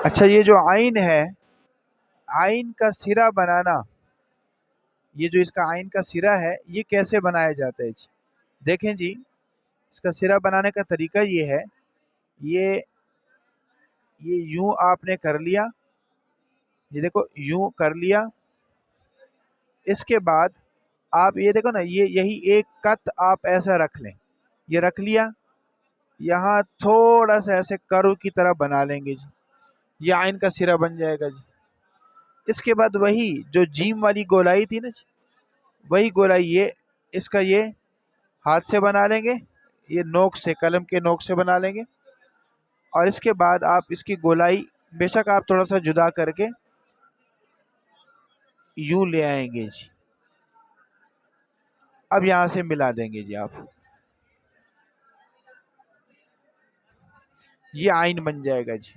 اچھا یہ جو آئین ہے، آئین کا سرا بنانا، یہ جو اس کا آئین کا سرا ہے یہ کیسے بنایا جاتا ہے جی؟ دیکھیں جی، اس کا سرا بنانے کا طریقہ یہ ہے، یہ یوں آپ نے کر لیا، یہ دیکھو یوں کر لیا، اس کے بعد آپ یہ دیکھو نا، یہی ایک کت آپ ایسا رکھ لیں، یہ رکھ لیا، یہاں تھوڑا سا ایسے کرو کی طرح بنا لیں گے جی، یہ آئین کا سرا بن جائے گا جی۔ اس کے بعد وہی جو جیم والی گولائی تھی نا جی، وہی گولائی یہ اس کا یہ ہاتھ سے بنا لیں گے، یہ نوک سے، قلم کے نوک سے بنا لیں گے، اور اس کے بعد آپ اس کی گولائی بے شک آپ تھوڑا سا جدا کر کے یوں لے آئیں گے جی، اب یہاں سے ملا دیں گے جی، آپ یہ آئین بن جائے گا جی۔